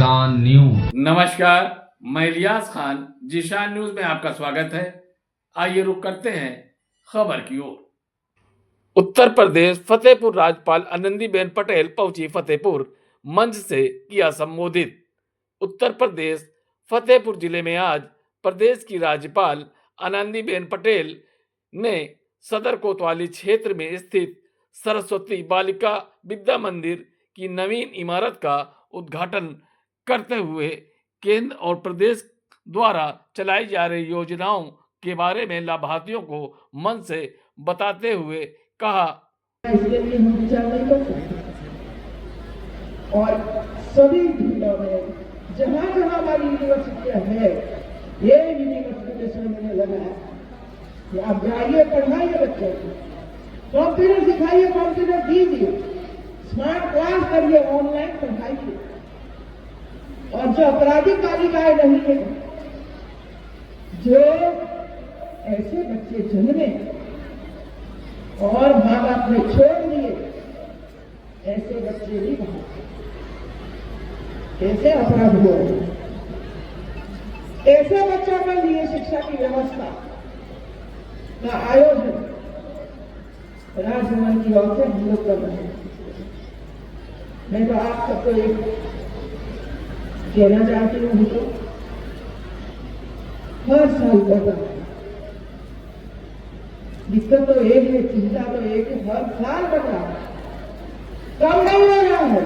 Zeeshan news. नमस्कार, मैं Ilyas Khan Zeeshan news में आपका स्वागत है। आइए रुक करते हैं खबर की ओर। उत्तर प्रदेश फतेहपुर राज्यपाल आनंदीबेन पटेल पहुंची फतेहपुर, मंच से किया संबोधित। उत्तर प्रदेश फतेहपुर जिले में आज प्रदेश की राज्यपाल आनंदीबेन पटेल ने सदर कोतवाली क्षेत्र में स्थित सरस्वती बालिका विद्या मंदिर की नवीन इमारत का उद्घाटन करते हुए केंद्र और प्रदेश द्वारा चलाई जा रही योजनाओं के बारे में लाभार्थियों को मन से बताते हुए कहा, इसके लिए हम विचार नहीं कर सकते। और सभी जिलों में जहाँ जहाँ हमारी यूनिवर्सिटियाँ है, ये यूनिवर्सिटी मैंने लगाया कि आप जाइए, पढ़ाइए बच्चों को, कंप्यूटर सिखाइए, कंप्यूटर दीजिए, स्मार्ट क्लास करिए, ऑनलाइन पढ़ाइए। और जो अपराधी बालिकाएं नहीं है, जो ऐसे बच्चे जन्मे और माँ बाप ने छोड़ दिए, ऐसे बच्चे भी वहां कैसे अपराध हुआ, ऐसे बच्चों के लिए शिक्षा की व्यवस्था का आयोजन राजभवन की ओर से हम लोग कर रहे हैं। मैं तो आप सबको एक कहना चाहती हूँ, तो हर साल बढ़ रहा है, दिक्कत तो एक है, चिंता तो एक है, हर साल बढ़ रहा है, कम नहीं हो रहा है।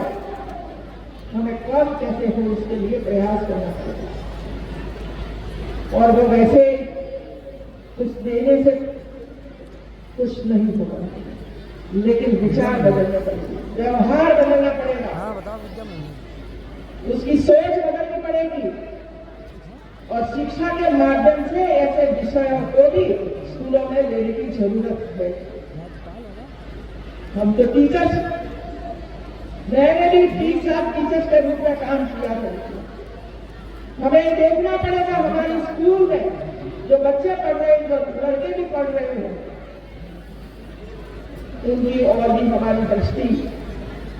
हमें कम कैसे हो उसके लिए प्रयास करना पड़ेगा। और वो वैसे कुछ देने से कुछ नहीं होगा, लेकिन विचार बदलना पड़ेगा, व्यवहार बदलना पड़ेगा, उसकी सोच बदलनी पड़ेगी। और शिक्षा के माध्यम से ऐसे विषयों को भी स्कूलों में लेने की जरूरत है। हम तो टीचर्स, मैंने भी 20 साल टीचर्स के रूप में काम किया है। हमें देखना पड़ेगा हमारे स्कूल में जो बच्चे पढ़ रहे हैं, जो लड़के भी पढ़ रहे हैं, इनकी और भी हमारी दृष्टि,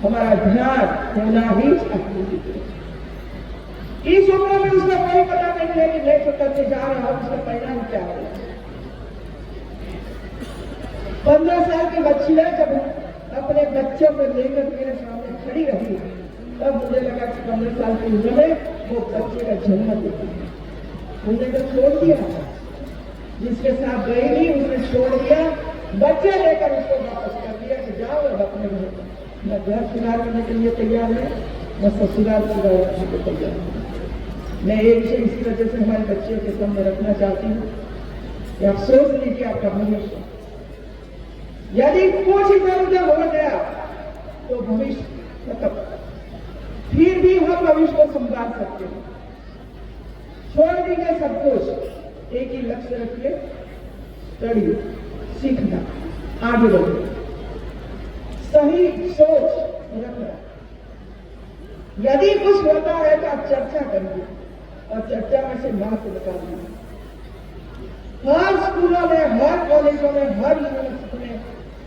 हमारा ध्यान होना ही चाहिए। इस उम्र में उसका कोई पता नहीं है कि मैं तो करने जा रहा हूं, उसका परिणाम क्या है। 15 साल की बच्ची है, जब अपने बच्चों को लेकर मेरे सामने खड़ी रही, तब मुझे लगा कि 15 साल की उम्र में वो बच्चे का जन्म देती है। उन्हें तो छोड़ दिया, जिसके साथ गई नहीं उसने छोड़ दिया, बच्चे लेकर उसको वापस कर दिया कि जाओ अब अपने घर। न घर सुधार करने के लिए तैयार है, न ससुराल सुधार करने के तैयार है। मैं ये विषय इसी वजह से हमारे बच्चों के सामने रखना चाहती हूँ कि आप सोच लीजिए आपका भविष्य, यदि कुछ इधर उधर हो गया तो भविष्य खत्म। फिर भी हम भविष्य को संभाल सकते हैं। छोड़ दीजिए सब कुछ, एक ही लक्ष्य रखिए, पढ़िए, सीखना, आगे बढ़िए, सही सोच रखना। यदि कुछ होता है तो आप चर्चा करिए और चर्चा में से बात निकालिए। हर स्कूलों में, हर कॉलेजों में, हर यूनिवर्सिटी में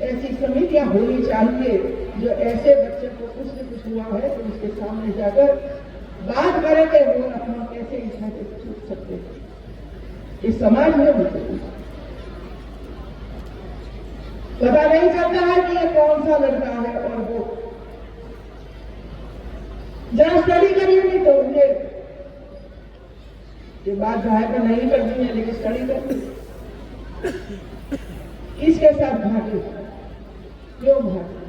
ऐसी समितियां होनी चाहिए जो ऐसे बच्चे को कुछ न कुछ हुआ है तो उसके सामने जाकर बात करें कि वो अपना कैसे इच्छा से छूट सकते हैं। इस समाज में पता नहीं चलता है कि ये कौन सा लड़का है, और वो जरा स्टडी करिए, नहीं तो उनके ये बात जाहिर पर नहीं करती है, लेकिन स्टडी करती। इसके साथ भागे, क्यों भागे?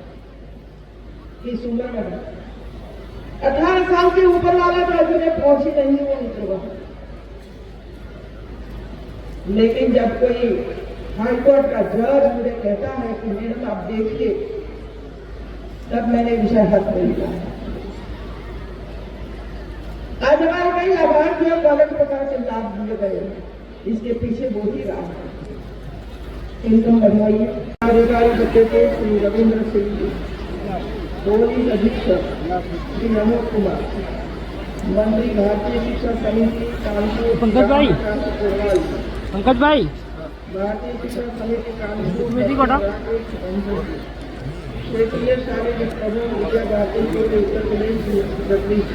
इस उम्र में 18 साल के ऊपर वाला तो अभी तक पहुंची नहीं वो निकलेगा। लेकिन जब कोई हाईकोर्ट का जज मुझे कहता है कि मैडम आप देखिए, तब मैंने विषय हद नहीं लिया। आज हमारे कई लाभार्थियों को अलग प्रकार के लाभ दिए गए, इसके पीछे वो ही रहा है। इनकम बढ़ाइए। अधिकारी बच्चे को श्री रविंद्र सिंह जी, पुलिस अधीक्षक श्री अमोद कुमार, मंत्री भारतीय शिक्षा समिति कानपुर, पंकज भाई, भारतीय शिक्षा समिति कानपुर, क्षेत्रीय शारीरिक प्रबंध विद्या भारती उत्तर प्रदेश।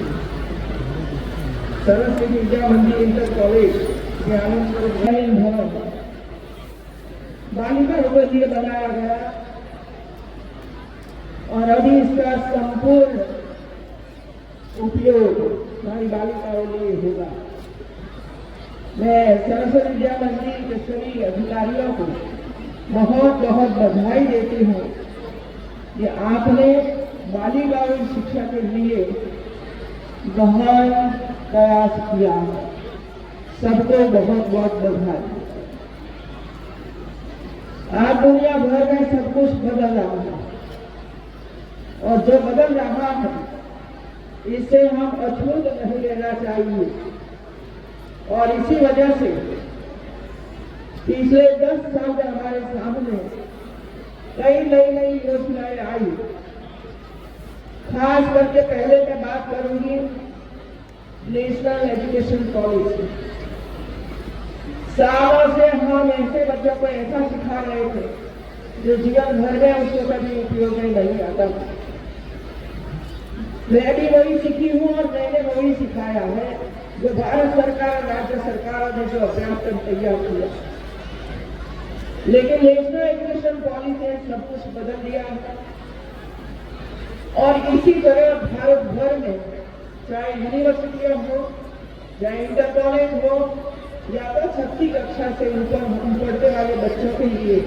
सरस्वती विद्या मंदिर इंटर कॉलेज के आनंद भवन बालिकाओं के लिए बनाया गया और अभी इसका संपूर्ण उपयोग हमारी बालिकाओं के लिए होगा। मैं सरस्वती विद्या मंदिर के सभी अधिकारियों को बहुत बहुत बधाई देती हूँ कि आपने बालिकाओं की शिक्षा के लिए बहुत प्रयास किया है। सबको बहुत बहुत बधाई। आज दुनिया भर में सब कुछ बदल रहा है और जो बदल रहा है इसे हम अछूत नहीं लेना चाहिए और इसी वजह से पिछले 10 साल में हमारे सामने कई नई योजनाएं आई। खास करके पहले मैं बात करूंगी नेशनल एजुकेशन पॉलिसी। सालों से हम ऐसे बच्चों को ऐसा सिखा रहे थे जो जीवन भर में उसको कभी उपयोग में नहीं आता था। मैं भी वही सीखी हूँ और मैंने वही सिखाया है जो भारत सरकार और राज्य सरकारों ने जो अभ्यासक्रम तैयार किया। लेकिन नेशनल एजुकेशन पॉलिसी ने सब कुछ बदल दिया है और इसी तरह भारत भर में चाहे यूनिवर्सिटियां हो, चाहे इंटर कॉलेज हो या तो 6वीं कक्षा से ऊपर पढ़ने वाले बच्चों के लिए,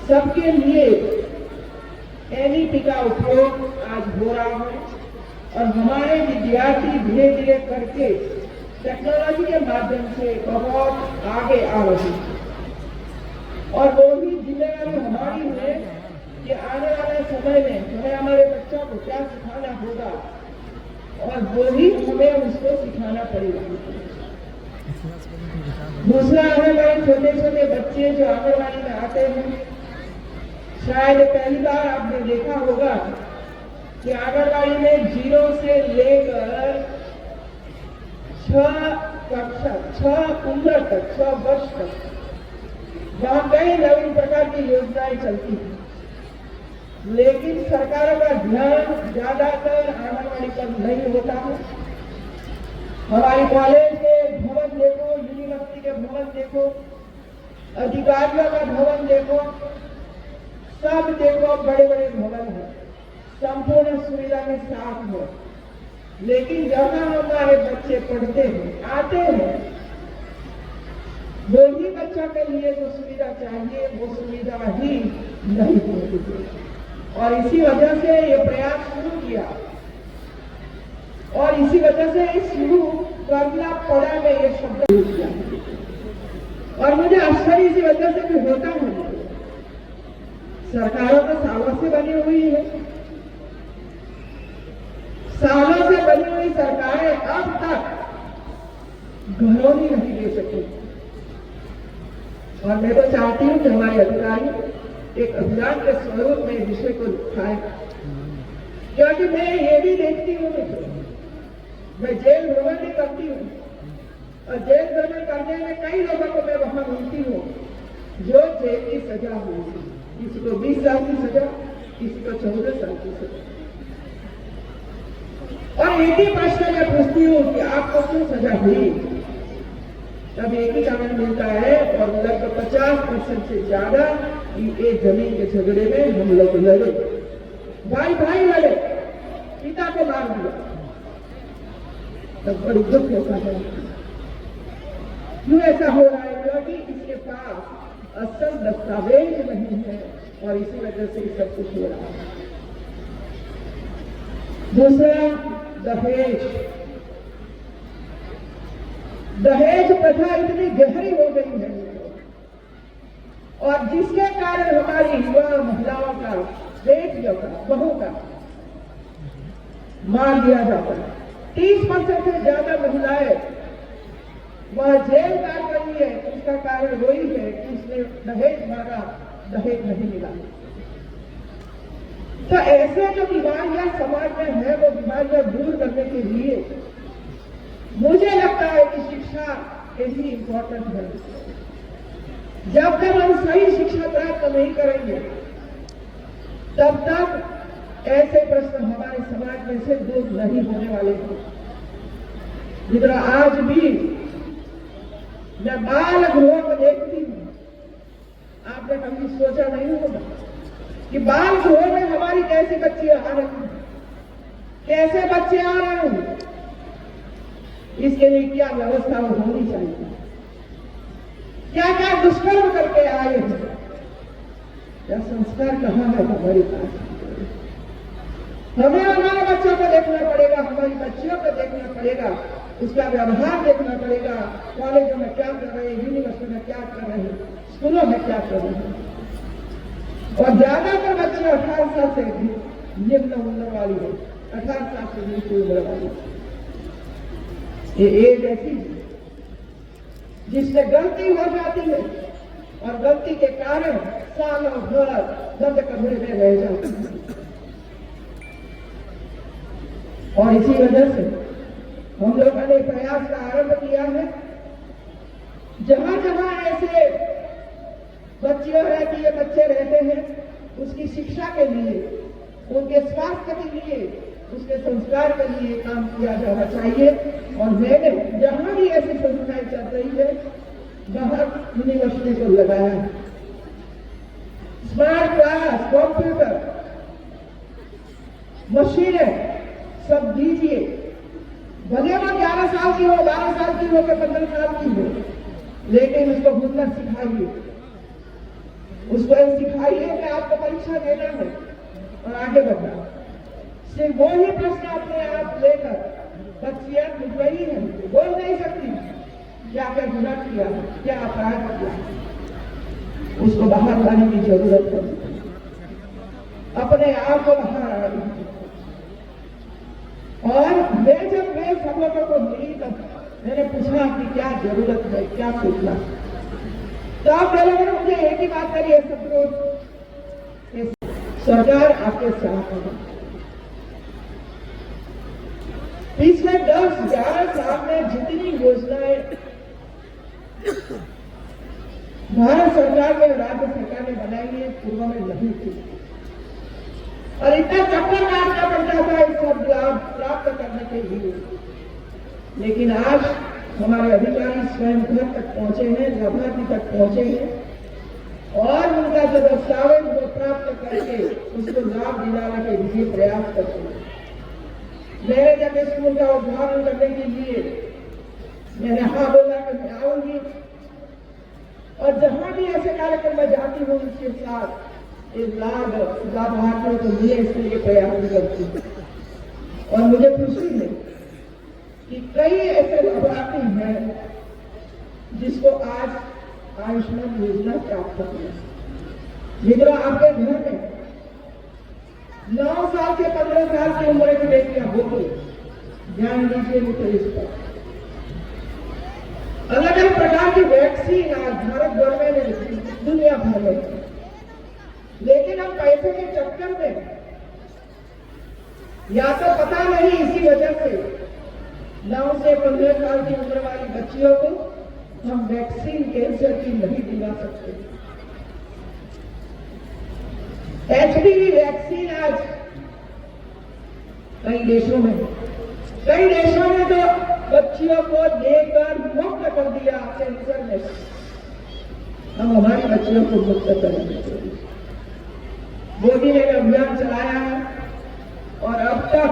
सबके लिए एनईपी का उपयोग आज हो रहा है और हमारे विद्यार्थी धीरे धीरे करके टेक्नोलॉजी के माध्यम से बहुत आगे आ रहे हैं और वो भी जिम्मेदारी हमारी है कि आने वाले समय में हमें हमारे बच्चों को क्या सिखाना होगा और वो ही हमें उसको सिखाना पड़ेगा। दूसरा है हमारे छोटे छोटे बच्चे जो आंगनबाड़ी में आते हैं, शायद पहली बार आपने देखा होगा कि आंगनबाड़ी में 0 से लेकर 6 उम्र तक 6 वर्ष तक वहां कई नवीन प्रकार की योजनाएं चलती हैं, लेकिन सरकारों का ध्यान ज्यादातर आंगनबाड़ी पर नहीं होता है। हमारी कॉलेज के भवन देखो, यूनिवर्सिटी के भवन देखो, अधिकारियों का भवन देखो, सब देखो बड़े बड़े भवन हैं, संपूर्ण सुविधा के साथ है। लेकिन जहां हमारे बच्चे पढ़ते हैं, आते हैं, वो ही बच्चों के लिए जो सुविधा चाहिए वो सुविधा ही नहीं होती और इसी वजह से ये प्रयास शुरू किया और इसी वजह से शुरू करना पड़ा में ये शब्द किया और मुझे आश्चर्य इसी वजह से भी होता है। सरकारों तो सालों से बनी हुई है, सालों से बनी हुई सरकारें अब तक घरौनी नहीं दे सकी और मैं तो चाहती हूं कि हमारे अधिकारी एक अभियान के स्वरूप में विषय को उठाए, क्योंकि मैं ये भी देखती हूँ, मैं जेल भ्रमण भी करती हूँ और जेल भ्रमण करने में कई लोगों को मैं वहां मिलती हूँ जो जेल की सजा हुई थी, किसी को 20 साल की सजा, किसी को 14 साल की सजा। और एक ही प्रश्न मैं पूछती हूँ कि आपको क्यों सजा हुई? तब एक ही कारण मिलता है और लगभग 50% से ज्यादा ये जमीन के झगड़े में हम लोग लड़े, भाई भाई लड़े, पिता को मार दिया। तब बड़ी दुख होता है क्यों ऐसा हो रहा है, क्योंकि इसके पास असल दस्तावेज नहीं है और इसी वजह से सब कुछ हो रहा है। दूसरा, दहेज प्रथा इतनी गहरी हो गई है और जिसके कारण हमारी युवा महिलाओं का, बेटियों का, बहू का मार दिया जाता है। 30% से ज्यादा महिलाएं वह जेल काट रही है, उसका कारण वही है कि उसने दहेज मांगा, दहेज नहीं मिला। तो ऐसे जो बीमारियां समाज में है वो बीमारियां दूर करने के लिए मुझे लगता है कि शिक्षा यही इंपॉर्टेंट है। जब तक हम सही शिक्षा प्राप्त नहीं करेंगे तब तक ऐसे प्रश्न हमारे समाज में से दूर नहीं होने वाले हैं। मित्रों, आज भी मैं बाल गृहों को देखती हूँ। आपने कभी सोचा नहीं होगा कि बाल गृहों में हमारी कैसी बच्चियां आ रही हैं, कैसे बच्चे आ रहे हैं, इसके लिए क्या व्यवस्था होनी चाहिए, क्या क्या दुष्कर्म करके आए हैं, क्या संस्कार कहाँ है हमारे पास। हमें हमारे बच्चों को देखना पड़ेगा, हमारी बच्चियों को देखना पड़ेगा, उसका व्यवहार देखना पड़ेगा। कॉलेजों में क्या कर रहे हैं, यूनिवर्सिटी में क्या कर रहे हैं, स्कूलों में क्या कर रहे हैं। और ज्यादातर बच्चे 18 साल से निम्न उम्र वाली है, 18 साल से नीचे उम्र वाली। ये एज ऐसी जिसमें गलती हो जाती है और गलती के कारण सालों भर दंड कमरे में रह जाते हैं। और इसी वजह से हम लोगों ने प्रयास का आरंभ किया है, जहां जहां ऐसे बच्चियों रहती है, बच्चे रहते हैं, उसकी शिक्षा के लिए, उनके स्वास्थ्य के लिए, उसके संस्कार के लिए काम किया जाना चाहिए। और मैंने जहां भी ऐसी संस्थाएं चल रही है वहां यूनिवर्सिटी को लगाया है। स्मार्ट क्लास, कंप्यूटर, मशीनें सब दीजिए, भले वो 11 साल की हो, 12 साल की हो, 15 साल की हो, लेकिन उसको हुनर सिखाइए, उसको सिखाइए कि आपको परीक्षा देना है और आगे बढ़ना। सिर्फ वो ही प्रश्न अपने आप लेकर बच्चियां लिख रही हैं, बोल नहीं सकती क्या क्या गुनाह किया, क्या अपराध किया, उसको बाहर लाने की जरूरत है, अपने आप को बाहर आने की। और मैं जब वे सब लोगों को मिली तब मैंने पूछा कि क्या जरूरत है, क्या पूछना, तो आप लोगों ने मुझे एक ही बात करी है, सब सरकार आपके साथ है। पिछले 10-11 साल में जितनी योजनाएं भारत सरकार ने, राज्य सरकार ने बनाई है, पूर्व में नहीं थी, और इतना चक्कर काटना पड़ता था इस सब लाभ प्राप्त करने के लिए। लेकिन आज हमारे अधिकारी स्वयं घर तक पहुंचे हैं, लाभार्थी तक पहुंचे हैं और उनका जो दस्तावेज वो प्राप्त करके उसको लाभ दिलाने के लिए प्रयास करते हैं। मैंने जब स्कूल का उद्घाटन करने के लिए मैंने हाँ बोला कि मैं आऊंगी, और जहां भी ऐसे कार्यक्रम में जाती हूँ उसके साथ इस लाभार्थियों को मिले इसके लिए प्रयास करती हूँ। और मुझे खुशी है कि कई ऐसे लाभार्थी हैं जिसको आज आयुष्मान योजना प्राप्त हुई। मित्रों, आपके घर में 9 साल से 15 साल की उम्र की बेटियां होगी, ध्यान दीजिए मित्र इस पर। अलग अलग प्रकार की वैक्सीन आज भारत भर में, दुनिया भर में, लेकिन हम पैसे के चक्कर में या तो पता नहीं इसी वजह से 9 से 15 साल की उम्र वाली बच्चियों को हम वैक्सीन कैंसर की नहीं दिला सकते। एचपीवी वैक्सीन आज कई देशों में तो बच्चियों को लेकर मुक्त कर दिया कैंसर में। हम हमारी बच्चियों को मुक्त करेंगे। मोदी ने अभियान चलाया है और अब तक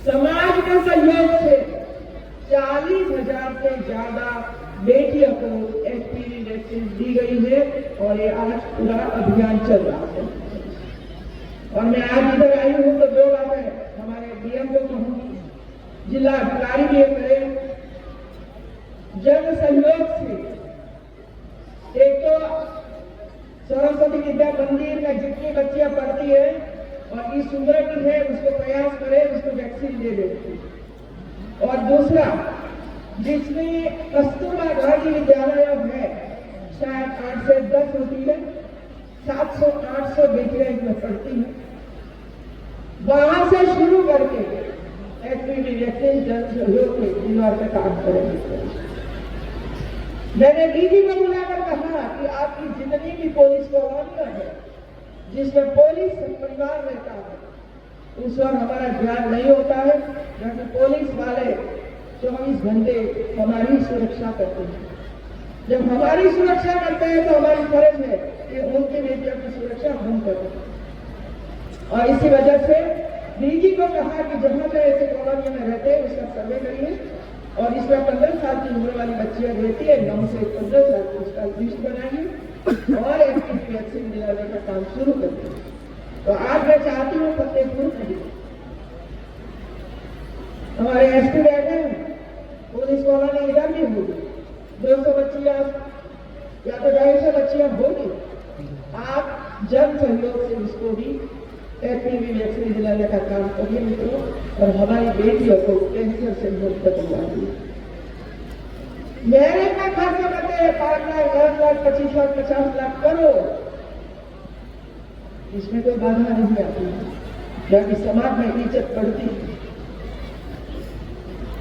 समाज के सहयोग से 40,000 से ज्यादा बेटियों को एचपीवी वैक्सीन दी गई है और ये आज पूरा अभियान चल रहा है। और मैं आज इधर आई हूं तो 2 बातें हमारे डीएम को कहूंगी, जिला अधिकारी भी करें जन सहयोग से। एक तो सरस्वती विद्या मंदिर में जितनी बच्चियां पढ़ती है और इस उम्र की है उसको प्रयास करें, उसको वैक्सीन दे दें। और दूसरा, जिसमें कस्तूरबा गांधी विद्यालय है, शायद 8 से 10 होती है, 700-800 बेटियां इसमें पढ़ती हैं, वहां से शुरू करके एचपीवी वैक्सीन जन सहयोग के दीवार पे काम करेंगे। मैंने दीदी को बुलाकर कहा कि आपकी जितनी भी पुलिस कॉलोनियां है जिसमें पुलिस परिवार रहता है, उस पर हमारा ध्यान नहीं होता है, क्योंकि पुलिस वाले 24 घंटे हमारी सुरक्षा करते हैं। जब हमारी सुरक्षा करते हैं तो हमारी फर्ज है कि उनकी बेटियों की सुरक्षा हम करें। और इसी वजह से डीजी को कहा कि जहां पे ऐसे कॉलोनी में रहते हैं उसका सर्वे करिए और इसमें 15 साल की उम्र वाली बच्चियां रहती है 9 से 15 साल की, उसका लिस्ट बनाइए और एसपी वैक्सीन दिलाने का काम शुरू करिए। तो आज मैं चाहती हूँ फतेहपुर में हमारे एसपी बैठे हैं, पुलिस कॉलोनी इधर भी होगी, 200 बच्चियां या तो 250 बच्चियां होगी। आप जन सहयोग से इसको भी एचपीवी वैक्सीन दिलाने का काम करिए मित्रों, और हमारी बेटियों को कैंसर से मुक्त करवाइए। मेरे में खर्च करते हैं 5 लाख, 10 लाख, 25 लाख, 50 लाख करोड़, इसमें कोई बाधा नहीं आती, क्योंकि समाज में इज्जत बढ़ती है।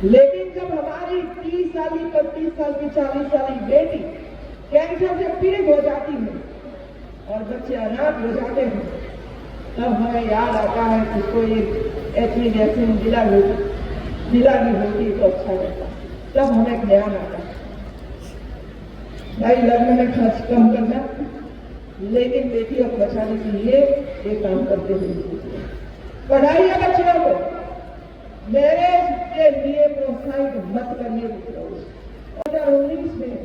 लेकिन जब हमारी 30 साल की, 35 साल की, 40 साल की बेटी कैंसर से पीड़ित हो जाती है और बच्चे अनाथ हो जाते हैं, तब हमें याद आता है कि कोई एचपीवी वैक्सीन दिलानी होती तो अच्छा रहता, तब हमें ज्ञान आता है। भाई लग्न में खर्च कम करना, लेकिन बेटियों को बचाने के लिए ये काम करते हुए पढ़ाई है बच्चों को। मेरे के लिए प्रोत्साहित मत करिए मित्रों। 2019 में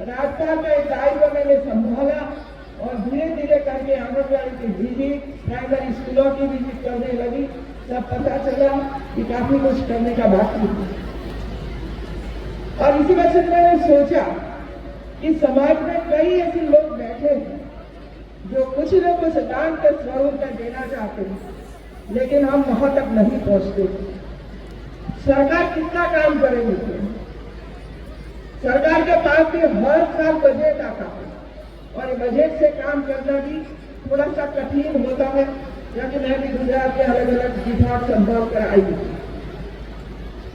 राजस्थान में एक दायित्व मैंने संभाला और धीरे धीरे करके आंगनबाड़ी की विजिट, प्राइमरी स्कूलों की विजिट करने लगी, तब पता चला कि काफी कुछ करने का बाकी है। और इसी वजह से मैंने सोचा कि समाज में कई ऐसे लोग बैठे हैं जो कुछ न कुछ दान के स्वरूप में देना चाहते हैं, लेकिन हम वहां तक नहीं पहुंचते। सरकार कितना काम करेगी? सरकार के पास भी हर साल बजट आता है और ये बजट से काम करना भी थोड़ा सा कठिन होता है, क्योंकि मैं भी गुजरात के अलग अलग विभाग संभाल कर आई हूँ।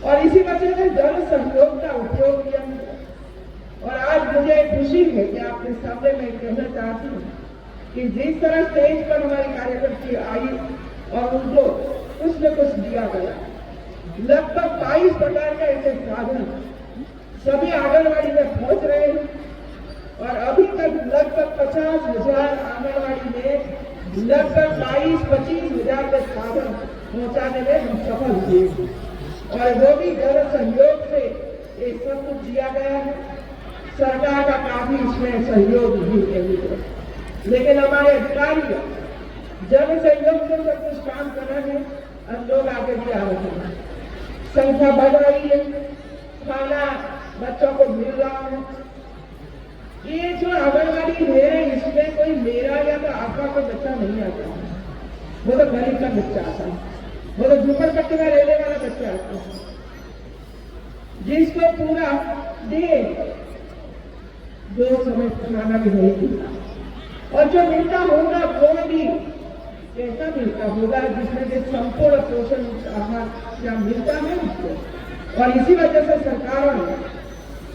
और इसी वजह से जन सहयोग का उपयोग किया। और आज मुझे खुशी है कि आपके सामने मैं कहना चाहती हूँ कि जिस तरह स्टेज पर हमारी कार्यकर्ती आई और उनको कुछ न कुछ दिया गया, लगभग 22 प्रकार के ऐसे साधन सभी आंगनबाड़ी में पहुंच रहे हैं और अभी तक लगभग 50,000 आंगनबाड़ी में लगभग 22-25 हजार के साधन पहुंचाने में हम सफल हुए और वो भी जन सहयोग से ये सब कुछ दिया गया है। सरकार का काफी इसमें सहयोग भी है, लेकिन हमारे अधिकारी जन सहयोग से सब कुछ काम कर रहे हैं और लोग आगे भी आ रहे हैं। संख्या बढ़ रही है, खाना बच्चों को मिल रहा है। ये जो आंगनबाड़ी है इसमें कोई मेरा या तो आपका कोई बच्चा नहीं आता है, वो तो गरीब का बच्चा आता है, वो तो झुपड़पट्टी में रहने वाला बच्चा आता है, जिसको पूरा दिन 2 समय खाना भी नहीं मिलता। और जो मिलता होगा वो भी कैसा मिलता होगा, जिसमें से संपूर्ण पोषण आहार क्या मिलता है उसको। और इसी वजह से सरकारों ने,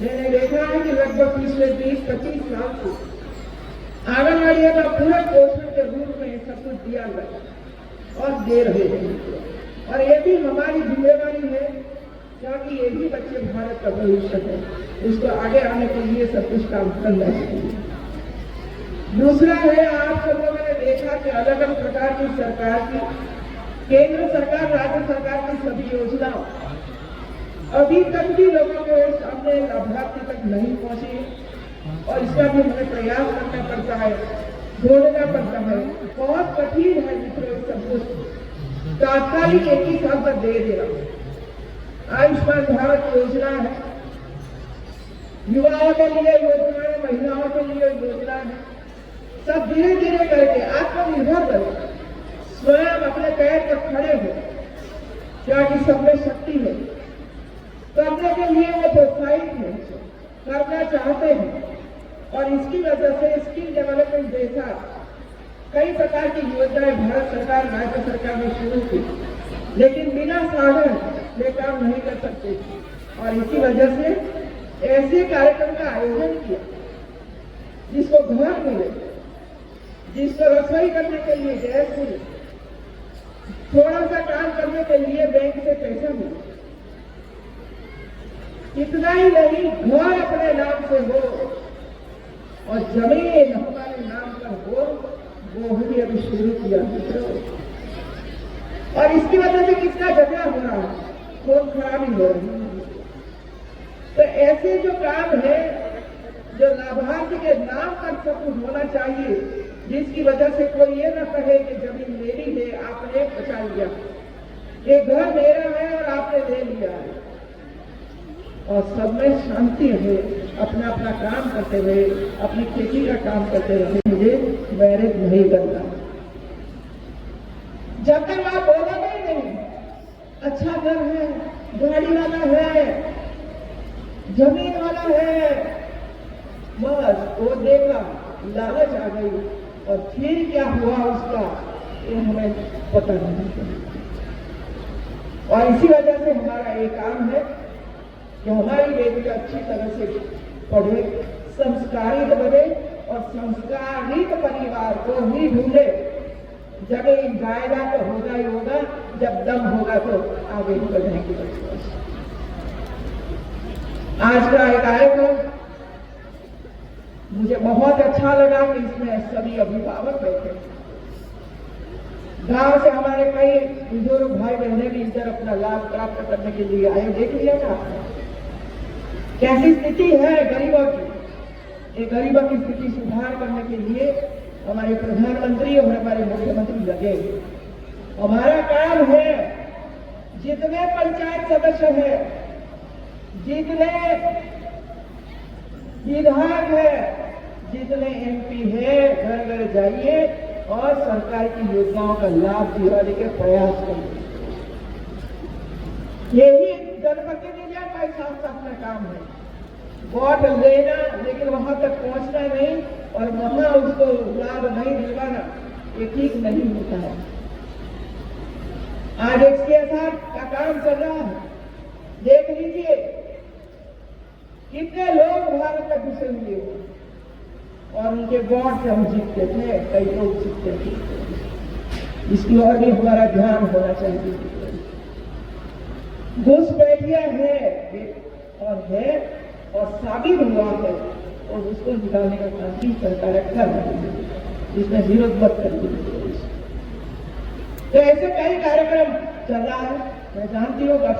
मैंने देखा है कि लगभग पिछले 20-25 साल से आंगनबाड़ियों का पूरे पोषण के रूप में सब कुछ दिया गया और दे रहे हैं। और ये भी हमारी जिम्मेवारी है, क्योंकि ये भी बच्चे भारत का भविष्य है, इसको आगे आने के लिए सब कुछ काम करना चाहिए। दूसरा है, आप सब लोगों ने देखा कि अलग अलग प्रकार की सरकार की, केंद्र सरकार, राज्य सरकार की सभी योजना अभी तक भी लोगों के सामने लाभार्थी तक नहीं पहुंची और इसका भी हमें प्रयास करना पड़ता है, ढूंढना पड़ता है। बहुत कठिन है मित्रों, सब कुछ तात्कालिक एक ही साल तक दे देना। आयुष्मान भारत योजना है, युवाओं के लिए योजना है, महिलाओं के लिए योजना है, सब धीरे धीरे करके आत्मनिर्भर बने, स्वयं अपने पैर पर खड़े हो, क्योंकि सब में शक्ति है। करने के लिए वो प्रोत्साहित है, करना चाहते हैं और इसकी वजह से स्किल डेवलपमेंट जैसा कई प्रकार की योजनाएं भारत सरकार, राज्य सरकार ने शुरू की, लेकिन बिना साधन ये काम नहीं कर सकते। और इसी वजह से ऐसे कार्यक्रम का आयोजन किया जिसको घर मिले, जिसको रसोई करने के लिए गैस मिले, थोड़ा सा काम करने के लिए बैंक से पैसा मिले, इतना ही नहीं, घर अपने नाम से हो और जमीन हमारे नाम पर हो, वो भी अभी शुरू किया मित्रों। और इसकी वजह से कितना झगड़ा हो रहा है, खून खराबी हो रही है। तो ऐसे जो काम है जो लाभार्थी के नाम पर सब कुछ होना चाहिए, जिसकी वजह से कोई ये ना कहे कि जमीन मेरी है, आपने बचा लिया, ये घर मेरा है और आपने ले लिया है। और सब में शांति है, अपना अपना काम करते हुए, अपनी खेती का काम करते रहे। मुझे मैरिज नहीं करना, जब तक आप बोलोगे ही नहीं अच्छा घर है, गाड़ी वाला है, जमीन वाला है, बस वो देखा, लालच आ गई और फिर क्या हुआ उसका ये हमें पता नहीं चला। और इसी वजह से हमारा ये काम है कि हमारी बेटी अच्छी तरह से पढ़े, संस्कारित बने और संस्कारित परिवार को ही ढूंढे। जमीन जाएगा तो होगा ही होगा, जब दम होगा तो आगे बढ़ने की कोशिश। आज का एक कार्यक्रम मुझे बहुत अच्छा लगा कि इसमें सभी अभिभावक बैठे। गांव से हमारे कई बुजुर्ग भाई बहने भी इधर अपना लाभ प्राप्त करने के लिए आए। देख लिया ना कैसी स्थिति है गरीबों की। ये गरीबों की स्थिति सुधार करने के लिए हमारे प्रधानमंत्री और हमारे मुख्यमंत्री लगे। हमारा काम है, जितने पंचायत सदस्य है, जितने विधायक है, जितने एमपी है, घर घर जाइए और सरकार की योजनाओं का लाभ दिलाने के प्रयास करिए। यही जनप्रतिनिधियों का साथ अपना काम है, वोट लेना लेकिन वहां तक पहुंचना नहीं और वहां उसको लाभ नहीं दिलवाना, ये ठीक नहीं होता है। आज इसके साथ का काम चल रहा है, देख लीजिए कितने लोग भारत में घुसे हुए और उनके वोट से हम जीतते थे, कई लोग जीतते थे। इसकी ओर भी हमारा ध्यान होना चाहिए। घुसपैठिया है और साबित हुआ है और उसको निकालने का काम भी सरकार कर रही है, इसमें विरोध मत करिए। तो ऐसे कई कार्यक्रम चल रहा है, मैं जानती हूँ आप